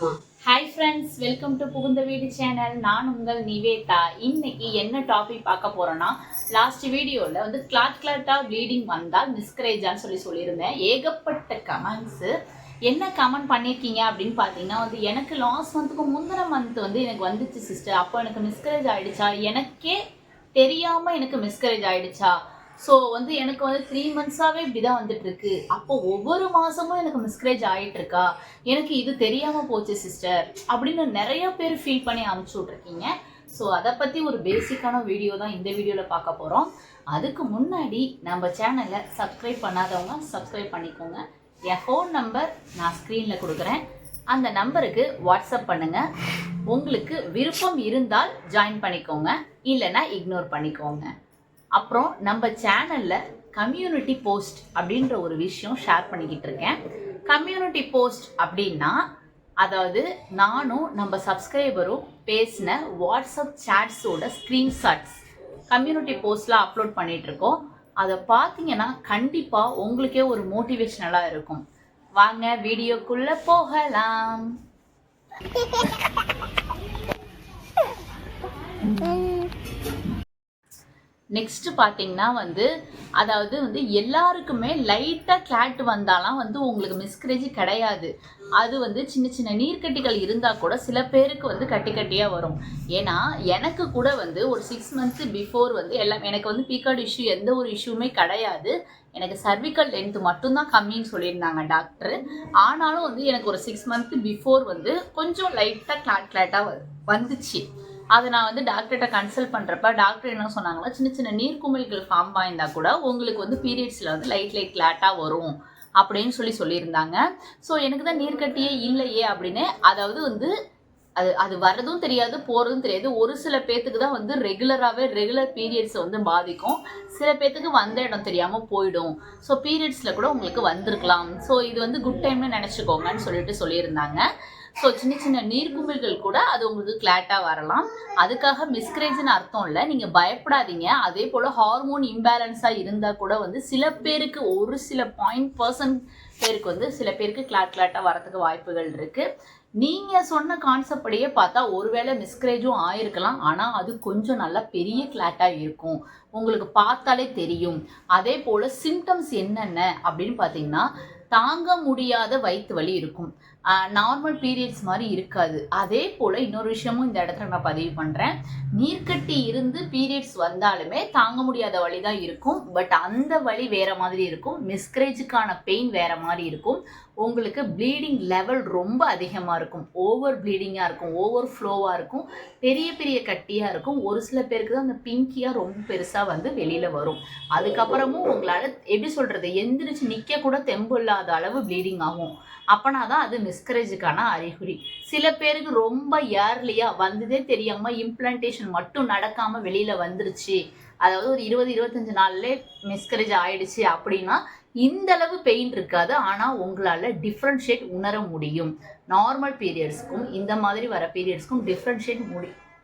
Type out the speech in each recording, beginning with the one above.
Hi friends, welcome to புகுந்த வீடு channel. நான் உங்கள் நிவேதா. இன்னைக்கு என்ன டாபிக் பார்க்க போறோம்னா, லாஸ்ட் வீடியோவில் வந்து கிளாட்டா ப்ளீடிங் வந்தால் மிஸ்கரேஜான்னு சொல்லியிருந்தேன். ஏகப்பட்ட கமெண்ட்ஸு. என்ன கமெண்ட் பண்ணியிருக்கீங்க அப்படின்னு பார்த்தீங்கன்னா வந்து, எனக்கு லாஸ்ட் மந்த்துக்கு முந்தின மந்த் வந்து எனக்கு வந்துச்சு சிஸ்டர், அப்போ எனக்கு மிஸ்கரேஜ் ஆகிடுச்சா, எனக்கே தெரியாமல் எனக்கு மிஸ்கரேஜ் ஆகிடுச்சா, ஸோ வந்து எனக்கு வந்து 3 மந்த்ஸாகவே இப்படி தான் வந்துட்டுருக்கு, அப்போ ஒவ்வொரு மாதமும் எனக்கு மிஸ்கரேஜ் ஆகிட்டுருக்கா, எனக்கு இது தெரியாமல் போச்சு சிஸ்டர் அப்படின்னு நிறைய பேர் ஃபீல் பண்ணி அனுப்பிச்சி விட்ருக்கீங்க. ஸோ அதை பற்றி ஒரு பேசிக்கான வீடியோ தான் இந்த வீடியோவில் பார்க்க போகிறோம். அதுக்கு முன்னாடி நம்ம சேனலை சப்ஸ்கிரைப் பண்ணாதவங்க சப்ஸ்கிரைப் பண்ணிக்கோங்க. என் ஃபோன் நம்பர் நான் ஸ்க்ரீனில் கொடுக்குறேன், அந்த நம்பருக்கு வாட்ஸ்அப் பண்ணுங்கள். உங்களுக்கு விருப்பம் இருந்தால் ஜாயின் பண்ணிக்கோங்க, இல்லைன்னா இக்னோர் பண்ணிக்கோங்க. அப்புறம் நம்ம சேனலில் கம்யூனிட்டி போஸ்ட் அப்படின்ற ஒரு விஷயம் ஷேர் பண்ணிக்கிட்டு இருக்கேன். கம்யூனிட்டி போஸ்ட் அப்படின்னா, அதாவது நானும் நம்ம சப்ஸ்கிரைபரும் பேசின வாட்ஸ்அப் சேட்ஸோட ஸ்க்ரீன்ஷாட்ஸ் கம்யூனிட்டி போஸ்டில் அப்லோட் பண்ணிகிட்ருக்கோம். அதை பார்த்தீங்கன்னா கண்டிப்பாக உங்களுக்கே ஒரு மோட்டிவேஷனலாக இருக்கும். வாங்க வீடியோக்குள்ளே போகலாம். நெக்ஸ்ட் பார்த்தீங்கன்னா வந்து, அதாவது வந்து எல்லாருக்குமே லைட்டாக கிளாட் வந்தாலாம் வந்து உங்களுக்கு மிஸ்கரேஜ் கிடையாது. அது வந்து சின்ன சின்ன நீர்க்கட்டிகள் இருந்தால் கூட சில பேருக்கு வந்து கட்டி கட்டியாக வரும். ஏன்னா எனக்கு கூட வந்து ஒரு 6 மந்த்ஸ் பிஃபோர் வந்து எல்லாம் எனக்கு வந்து பீகார்டு இஷ்யூ எந்த ஒரு இஷ்யூமே கிடையாது. எனக்கு சர்விக்கல் லென்த் மட்டும்தான் கம்மின்னு சொல்லியிருந்தாங்க டாக்டர். ஆனாலும் வந்து எனக்கு ஒரு 6 மந்த் பிஃபோர் வந்து கொஞ்சம் லைட்டாக கிளாட்டாக வந்துச்சு. அதை நான் வந்து டாக்டர்கிட்ட கன்சல்ட் பண்ணுறப்ப டாக்டர் என்ன சொன்னாங்கன்னா, சின்ன சின்ன நீர்க்குமிழ்கள் ஃபார்ம் ஆயிருந்தா கூட உங்களுக்கு வந்து பீரியட்ஸில் வந்து லைட் கிளாட்டாக வரும் அப்படின்னு சொல்லியிருந்தாங்க. ஸோ எனக்கு தான் நீர்க்கட்டியே இல்லையே அப்படின்னு, அதாவது வந்து அது வர்றதும் தெரியாது போகிறதும் தெரியாது. ஒரு சில பேர்த்துக்கு தான் வந்து ரெகுலர் பீரியட்ஸை வந்து பாதிக்கும். சில பேர்த்துக்கு வந்த இடம் தெரியாமல் போயிடும். ஸோ பீரியட்ஸில் கூட உங்களுக்கு வந்திருக்கலாம். ஸோ இது வந்து குட் டைம்னு நினச்சிக்கோங்கன்னு சொல்லியிருந்தாங்க. ஸோ சின்ன சின்ன நீர்க்குமிழ்கள் கூட அது உங்களுக்கு கிளாட்டாக வரலாம். அதுக்காக மிஸ்கரேஜ்னு அர்த்தம் இல்லை, நீங்கள் பயப்படாதீங்க. அதே போல் ஹார்மோன் இம்பேலன்ஸாக இருந்தால் கூட வந்து சில பேருக்கு, ஒரு சில 0% பேருக்கு வந்து சில பேருக்கு கிளாட்டாக வரதுக்கு வாய்ப்புகள் இருக்குது. நீங்கள் சொன்ன கான்செப்ட் படியே பார்த்தா ஒருவேளை மிஸ்கரேஜும் ஆயிருக்கலாம், ஆனால் அது கொஞ்சம் நல்லா பெரிய கிளாட்டாக இருக்கும், உங்களுக்கு பார்த்தாலே தெரியும். அதே போல் சிம்டம்ஸ் என்னென்ன அப்படின்னு பார்த்தீங்கன்னா, தாங்க முடியாத வயிற்று வலி இருக்கும், நார்மல் பீரியட்ஸ் மாதிரி இருக்காது. அதே போல் இன்னொரு விஷயமும் இந்த இடத்துல நான் பதிவு பண்ணுறேன். நீர்க்கட்டி இருந்து பீரியட்ஸ் வந்தாலுமே தாங்க முடியாத வலி தான் இருக்கும், பட் அந்த வலி வேறு மாதிரி இருக்கும். மிஸ்கரேஜுக்கான பெயின் வேறு மாதிரி இருக்கும். உங்களுக்கு ப்ளீடிங் லெவல் ரொம்ப அதிகமாக இருக்கும், ஓவர் ப்ளீடிங்காக இருக்கும், ஓவர் ஃப்ளோவாக இருக்கும், பெரிய பெரிய கட்டியாக இருக்கும். ஒரு சில பேருக்கு தான் அந்த பிங்கியாக ரொம்ப பெருசாக வந்து வெளியில் வரும். அதுக்கப்புறமும் உங்களால் எப்படி சொல்கிறது, எந்திரிச்சு நிற்க கூட தெம்பு இல்லாத அளவு ப்ளீடிங் ஆகும். அப்போனா தான் அது மிஸ்கரேஜுக்கான அறிகுறி. சில பேருக்கு ரொம்ப ஏர்லியாக வந்ததே தெரியாமல் இம்ப்ளான்டேஷன் மட்டும் நடக்காமல் வெளியில் வந்துருச்சு, அதாவது ஒரு 20-25 நாள்லேயே மிஸ்கரேஜ் ஆயிடுச்சு அப்படின்னா இந்த அளவு பெயின் இருக்காது. ஆனால் உங்களால் டிஃப்ரென்ஷியேட் உணர முடியும். நார்மல் பீரியட்ஸ்க்கும் இந்த மாதிரி வர பீரியட்ஸ்க்கும் டிஃப்ரென்ஷியேட்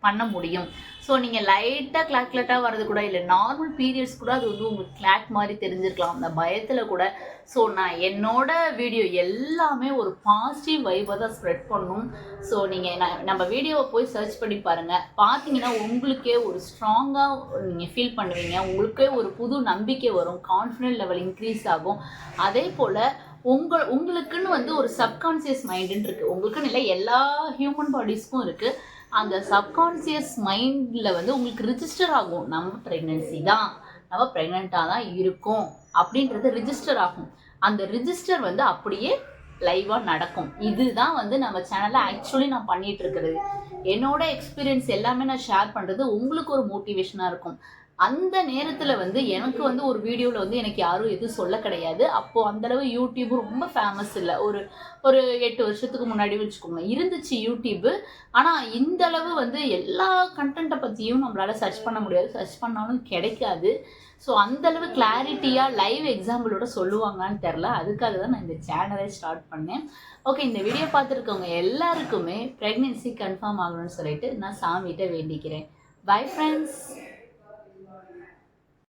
பண்ண முடியும். ஸோ நீங்கள் லைட்டாக கிளாட்டாக வர்றது கூட இல்லை, நார்மல் பீரியட்ஸ் கூட அது வந்து உங்களுக்கு கிளாட் மாதிரி தெரிஞ்சிருக்கலாம் அந்த பயத்தில் கூட. ஸோ நான் என்னோட வீடியோ எல்லாமே ஒரு பாசிட்டிவ் வைப்பை தான் ஸ்ப்ரெட் பண்ணும். ஸோ நீங்கள் நம்ம வீடியோவை போய் சர்ச் பண்ணி பாருங்கள், பார்த்தீங்கன்னா உங்களுக்கே ஒரு ஸ்ட்ராங்காக நீங்கள் ஃபீல் பண்ணுவீங்க. உங்களுக்கே ஒரு புது நம்பிக்கை வரும், கான்ஃபிடென்ட் லெவல் இன்க்ரீஸ் ஆகும். அதே போல் உங்களுக்குன்னு வந்து ஒரு சப்கான்சியஸ் மைண்டுன்னு இருக்குது. உங்களுக்குன்னு இல்லை, எல்லா ஹியூமன் பாடிஸ்க்கும் இருக்குது. அந்த சப்கான்சியஸ் மைண்டில் வந்து உங்களுக்கு ரிஜிஸ்டர் ஆகும், நம்ம ப்ரெக்னென்சி தான், நம்ம ப்ரெக்னெண்ட்டாக தான் இருக்கும் அப்படின்றது ரிஜிஸ்டர் ஆகும். அந்த ரிஜிஸ்டர் வந்து அப்படியே லைவாக நடக்கும். இதுதான் வந்து நம்ம சேனலில் ஆக்சுவலி நான் பண்ணிகிட்டு இருக்கிறது. என்னோட எக்ஸ்பீரியன்ஸ் எல்லாமே நான் ஷேர் பண்ணுறது உங்களுக்கு ஒரு மோட்டிவேஷனாக இருக்கும். அந்த நேரத்தில் வந்து எனக்கு வந்து ஒரு வீடியோவில் வந்து எனக்கு யாரும் எதுவும் சொல்ல கிடையாது. அப்போது அந்தளவு யூடியூப் ரொம்ப ஃபேமஸ் இல்லை. ஒரு 8 வருஷத்துக்கு முன்னாடி வச்சுக்கோங்க இருந்துச்சு யூடியூப்பு. ஆனால் இந்தளவு வந்து எல்லா கண்டென்ட்டை பற்றியும் நம்மளால் சர்ச் பண்ண முடியாது, சர்ச் பண்ணாலும் கிடைக்காது. ஸோ அந்தளவு கிளாரிட்டியாக லைவ் எக்ஸாம்பிளோட சொல்லுவாங்கன்னு தெரில. அதுக்காக தான் நான் இந்த சேனலை ஸ்டார்ட் பண்ணேன். ஓகே, இந்த வீடியோ பார்த்துருக்கவங்க எல்லாருக்குமே ப்ரெக்னென்சி கன்ஃபார்ம் ஆகணும்னு சொல்லிட்டு நான் சாமிகிட்ட வேண்டிக்கிறேன். Bye friends.